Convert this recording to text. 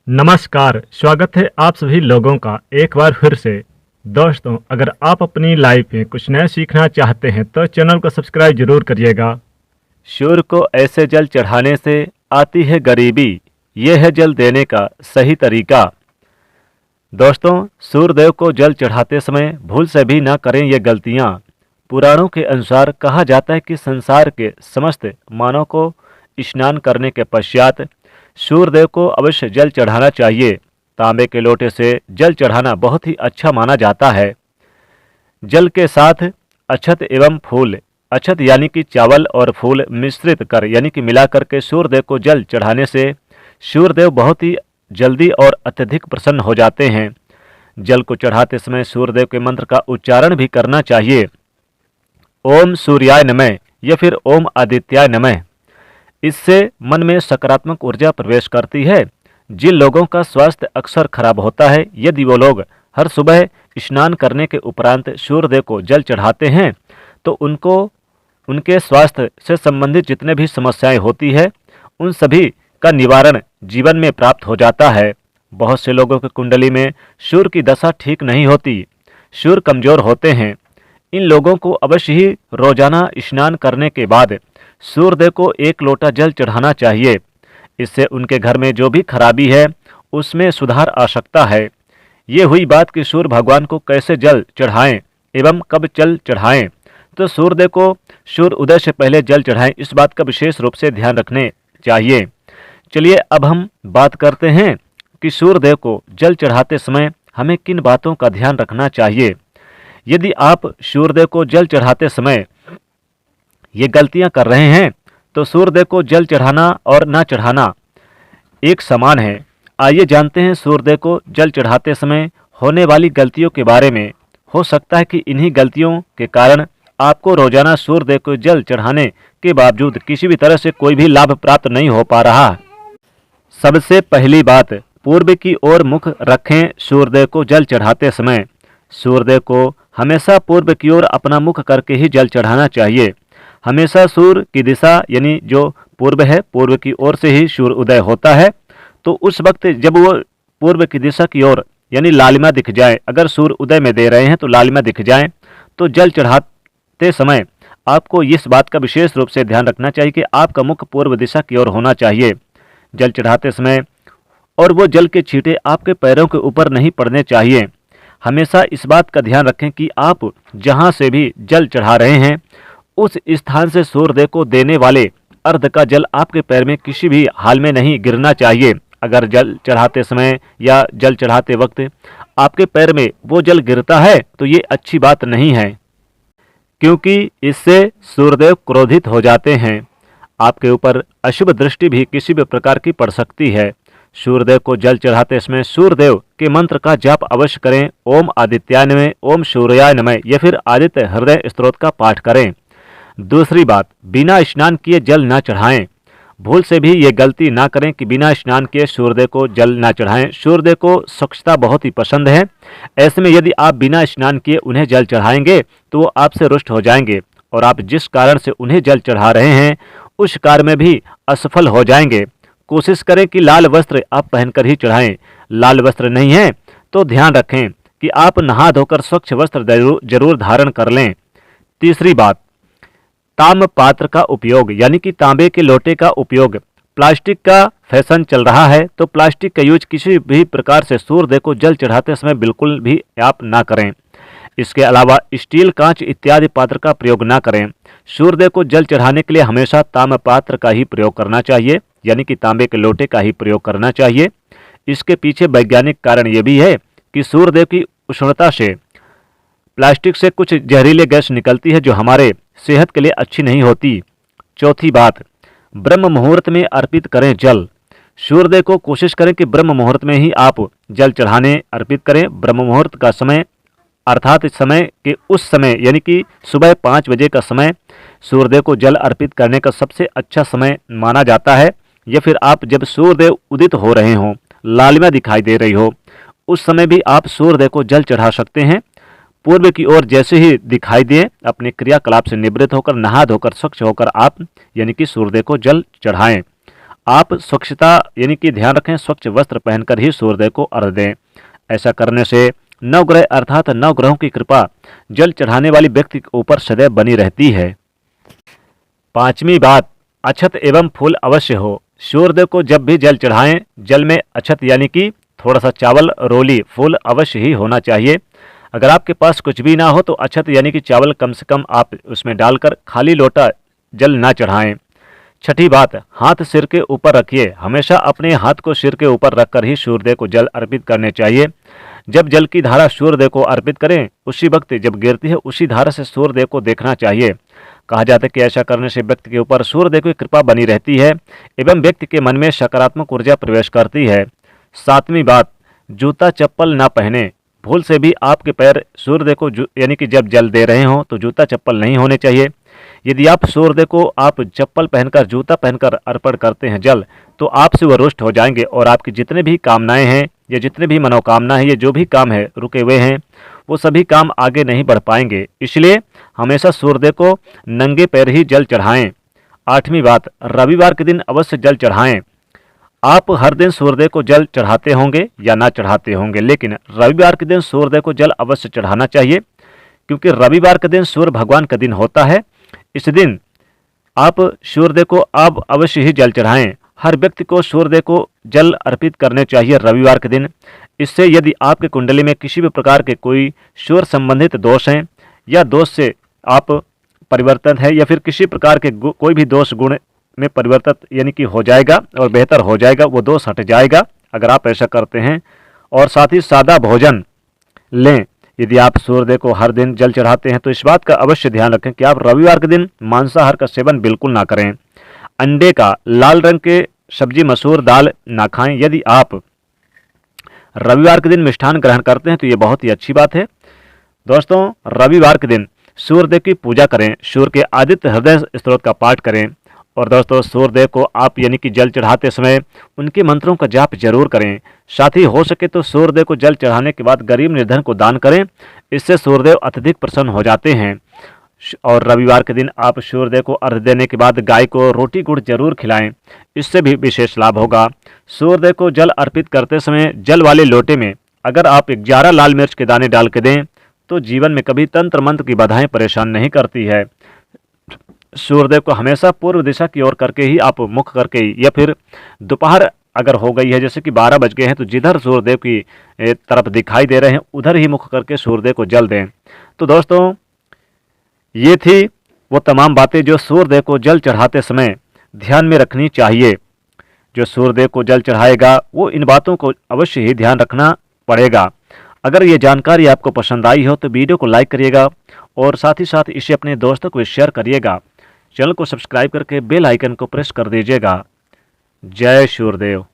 नमस्कार, स्वागत है आप सभी लोगों का एक बार फिर से। दोस्तों, अगर आप अपनी लाइफ में कुछ नया सीखना चाहते हैं तो चैनल को सब्सक्राइब जरूर करिएगा। सूर्य को ऐसे जल चढ़ाने से आती है गरीबी, ये है जल देने का सही तरीका। दोस्तों, सूर्यदेव को जल चढ़ाते समय भूल से भी ना करें ये गलतियाँ। पुराणों के अनुसार कहा जाता है कि संसार के समस्त मानव को स्नान करने के पश्चात सूर्यदेव को अवश्य जल चढ़ाना चाहिए। तांबे के लोटे से जल चढ़ाना बहुत ही अच्छा माना जाता है। जल के साथ अक्षत एवं फूल, अक्षत यानी कि चावल और फूल मिश्रित कर यानी कि मिला करके सूर्यदेव को जल चढ़ाने से सूर्यदेव बहुत ही जल्दी और अत्यधिक प्रसन्न हो जाते हैं। जल को चढ़ाते समय सूर्यदेव के मंत्र का उच्चारण भी करना चाहिए। ओम सूर्याय नमः या फिर ओम आदित्याय नमः। इससे मन में सकारात्मक ऊर्जा प्रवेश करती है। जिन लोगों का स्वास्थ्य अक्सर खराब होता है, यदि वो लोग हर सुबह स्नान करने के उपरांत सूर्यदेव को जल चढ़ाते हैं तो उनको उनके स्वास्थ्य से संबंधित जितने भी समस्याएं होती है उन सभी का निवारण जीवन में प्राप्त हो जाता है। बहुत से लोगों की कुंडली में सूर्य की दशा ठीक नहीं होती, सूर्य कमजोर होते हैं। इन लोगों को अवश्य ही रोजाना स्नान करने के बाद सूर्यदेव को एक लोटा जल चढ़ाना चाहिए। इससे उनके घर में जो भी खराबी है उसमें सुधार आ सकता है। ये हुई बात कि सूर्य भगवान को कैसे जल चढ़ाएं एवं कब जल चढ़ाएं। तो सूर्यदेव को सूर्य उदय से पहले जल चढ़ाएं, इस बात का विशेष रूप से ध्यान रखने चाहिए। चलिए अब हम बात करते हैं कि सूर्यदेव को जल चढ़ाते समय हमें किन बातों का ध्यान रखना चाहिए। यदि आप सूर्यदेव को जल चढ़ाते समय ये गलतियां कर रहे हैं तो सूर्यदेव को जल चढ़ाना और ना चढ़ाना एक समान है। आइए जानते हैं सूर्यदेव को जल चढ़ाते समय होने वाली गलतियों के बारे में। हो सकता है कि इन्हीं गलतियों के कारण आपको रोजाना सूर्यदेव को जल चढ़ाने के बावजूद किसी भी तरह से कोई भी लाभ प्राप्त नहीं हो पा रहा। सबसे पहली बात, पूर्व की ओर मुख रखें। सूर्यदेव को जल चढ़ाते समय सूर्यदेव को हमेशा पूर्व की ओर अपना मुख करके ही जल चढ़ाना चाहिए। हमेशा सूर्य की दिशा यानी जो पूर्व है, पूर्व की ओर से ही सूर्य उदय होता है। तो उस वक्त जब वो पूर्व की दिशा की ओर यानी लालिमा दिख जाए, अगर सूर्य उदय में दे रहे हैं तो लालिमा दिख जाए, तो जल चढ़ाते समय आपको इस बात का विशेष रूप से ध्यान रखना चाहिए कि आपका मुख पूर्व दिशा की ओर होना चाहिए जल चढ़ाते समय। और वो जल के छींटे आपके पैरों के ऊपर नहीं पड़ने चाहिए। हमेशा इस बात का ध्यान रखें कि आप जहाँ से भी जल चढ़ा रहे हैं उस स्थान से सूर्यदेव को देने वाले अर्ध का जल आपके पैर में किसी भी हाल में नहीं गिरना चाहिए। अगर जल चढ़ाते समय या जल चढ़ाते वक्त आपके पैर में वो जल गिरता है तो ये अच्छी बात नहीं है, क्योंकि इससे सूर्यदेव क्रोधित हो जाते हैं। आपके ऊपर अशुभ दृष्टि भी किसी भी प्रकार की पड़ सकती है। सूर्यदेव को जल चढ़ाते समय सूर्यदेव के मंत्र का जाप अवश्य करें। ओम आदित्याय नमः, ओम सूर्याय नमः या फिर आदित्य हृदय स्तोत्र का पाठ करें। दूसरी बात, बिना स्नान किए जल ना चढ़ाएं। भूल से भी ये गलती ना करें कि बिना स्नान किए सूर्यदेव को जल ना चढ़ाएं। सूर्यदेव को स्वच्छता बहुत ही पसंद है। ऐसे में यदि आप बिना स्नान किए उन्हें जल चढ़ाएंगे तो वो आपसे रुष्ट हो जाएंगे और आप जिस कारण से उन्हें जल चढ़ा रहे हैं उस कार्य में भी असफल हो जाएंगे। कोशिश करें कि लाल वस्त्र आप पहनकर ही चढ़ाएं। लाल वस्त्र नहीं है तो ध्यान रखें कि आप नहा धोकर स्वच्छ वस्त्र जरूर धारण कर लें। तीसरी बात, ताम्र पात्र का उपयोग यानी कि तांबे के लोटे का उपयोग। प्लास्टिक का फैशन चल रहा है तो प्लास्टिक का यूज किसी भी प्रकार से सूर्यदेव को जल चढ़ाते समय बिल्कुल भी आप ना करें। इसके अलावा स्टील, कांच इत्यादि पात्र का प्रयोग ना करें। सूर्यदेव को जल चढ़ाने के लिए हमेशा ताम्र पात्र का ही प्रयोग करना चाहिए, यानी कि तांबे के लोटे का ही प्रयोग करना चाहिए। इसके पीछे वैज्ञानिक कारण ये भी है कि सूर्यदेव की उष्णता से प्लास्टिक से कुछ जहरीले गैस निकलती है जो हमारे सेहत के लिए अच्छी नहीं होती। चौथी बात, ब्रह्म मुहूर्त में अर्पित करें जल। सूर्यदेव को कोशिश करें कि ब्रह्म मुहूर्त में ही आप जल चढ़ाने अर्पित करें। ब्रह्म मुहूर्त का समय अर्थात इस समय के उस समय यानी कि सुबह 5 बजे का समय सूर्यदेव को जल अर्पित करने का सबसे अच्छा समय माना जाता है। या फिर आप जब सूर्यदेव उदित हो रहे हों, लालिमा दिखाई दे रही हो, उस समय भी आप सूर्यदेव को जल चढ़ा सकते हैं। पूर्व की ओर जैसे ही दिखाई दे अपने क्रियाकलाप से निवृत्त होकर नहा धोकर स्वच्छ होकर आप यानी कि सूर्यदेव को जल चढ़ाएं। आप स्वच्छता यानी कि ध्यान रखें, स्वच्छ वस्त्र पहनकर ही सूर्यदेव को अर्घ्य दें। ऐसा करने से नवग्रह अर्थात नवग्रहों की कृपा जल चढ़ाने वाली व्यक्ति के ऊपर सदैव बनी रहती है। पांचवी बात, अक्षत एवं फूल अवश्य हो। सूर्यदेव को जब भी जल चढ़ाएं, जल में अक्षत यानी कि थोड़ा सा चावल, रोली, फूल अवश्य ही होना चाहिए। अगर आपके पास कुछ भी ना हो तो अक्षत यानी कि चावल कम से कम आप उसमें डालकर खाली लोटा जल ना चढ़ाएं। छठी बात, हाथ सिर के ऊपर रखिए। हमेशा अपने हाथ को सिर के ऊपर रखकर ही सूर्यदेव को जल अर्पित करने चाहिए। जब जल की धारा सूर्यदेव को अर्पित करें, उसी वक्त जब गिरती है उसी धारा से सूर्यदेव को देखना चाहिए। कहा जाता है कि ऐसा करने से व्यक्ति के ऊपर सूर्यदेव की कृपा बनी रहती है एवं व्यक्ति के मन में सकारात्मक ऊर्जा प्रवेश करती है। सातवीं बात, जूता चप्पल ना पहने। भूल से भी आपके पैर सूर्यदेव को यानी कि जब जल दे रहे हों तो जूता चप्पल नहीं होने चाहिए। यदि आप सूर्यदेव को आप चप्पल पहनकर, जूता पहनकर अर्पण करते हैं जल, तो आपसे वह रुष्ट हो जाएंगे और आपकी जितने भी कामनाएं हैं या जितने भी मनोकामना है या जो भी काम है रुके हुए हैं, वो सभी काम आगे नहीं बढ़ पाएंगे। इसलिए हमेशा सूर्यदेव को नंगे पैर ही जल चढ़ाएं। आठवीं बात, रविवार के दिन अवश्य जल चढ़ाएं। आप हर दिन सूर्यदेव को जल चढ़ाते होंगे या ना चढ़ाते होंगे, लेकिन रविवार के दिन सूर्यदेव को जल अवश्य चढ़ाना चाहिए, क्योंकि रविवार के दिन सूर्य भगवान का दिन होता है। इस दिन आप सूर्यदेव को आप अवश्य ही जल चढ़ाएं। हर व्यक्ति को सूर्यदेव को जल अर्पित करने चाहिए रविवार के दिन। इससे यदि आपके कुंडली में किसी भी प्रकार के कोई सूर्य संबंधित दोष हैं या दोष से आप परिवर्तन है या फिर किसी प्रकार के कोई भी दोष गुण में परिवर्तित यानी कि हो जाएगा और बेहतर हो जाएगा, वो दोष हट जाएगा अगर आप ऐसा करते हैं। और साथ ही सादा भोजन लें। यदि आप सूर्यदेव को हर दिन जल चढ़ाते हैं तो इस बात का अवश्य ध्यान रखें कि आप रविवार के दिन मांसाहार का सेवन बिल्कुल ना करें। अंडे का, लाल रंग के सब्जी, मसूर दाल ना खाएं। यदि आप रविवार के दिन मिष्ठान ग्रहण करते हैं तो ये बहुत ही अच्छी बात है। दोस्तों, रविवार के दिन सूर्यदेव की पूजा करें, सूर्य के आदित्य हृदय स्तोत्र का पाठ करें। और दोस्तों, सूर्यदेव को आप यानी कि जल चढ़ाते समय उनके मंत्रों का जाप जरूर करें। साथ ही हो सके तो सूर्यदेव को जल चढ़ाने के बाद गरीब निर्धन को दान करें। इससे सूर्यदेव अत्यधिक प्रसन्न हो जाते हैं। और रविवार के दिन आप सूर्यदेव को अर्घ्य देने के बाद गाय को रोटी गुड़ जरूर खिलाएं, इससे भी विशेष लाभ होगा। सूर्यदेव को जल अर्पित करते समय जल वाले लोटे में अगर आप 11 लाल मिर्च के दाने डाल के दें तो जीवन में कभी तंत्र मंत्र की बाधाएं परेशान नहीं करती है। सूर्यदेव को हमेशा पूर्व दिशा की ओर करके ही आप मुख करके ही, या फिर दोपहर अगर हो गई है जैसे कि 12 बज गए हैं तो जिधर सूर्यदेव की तरफ दिखाई दे रहे हैं उधर ही मुख करके सूर्यदेव को जल दें। तो दोस्तों, ये थी वो तमाम बातें जो सूर्यदेव को जल चढ़ाते समय ध्यान में रखनी चाहिए। जो सूर्यदेव को जल चढ़ाएगा वो इन बातों को अवश्य ही ध्यान रखना पड़ेगा। अगर ये जानकारी आपको पसंद आई हो तो वीडियो को लाइक करिएगा और साथ ही साथ इसे अपने दोस्तों को शेयर करिएगा। चैनल को सब्सक्राइब करके बेल आइकन को प्रेस कर दीजिएगा। जय सूर्यदेव।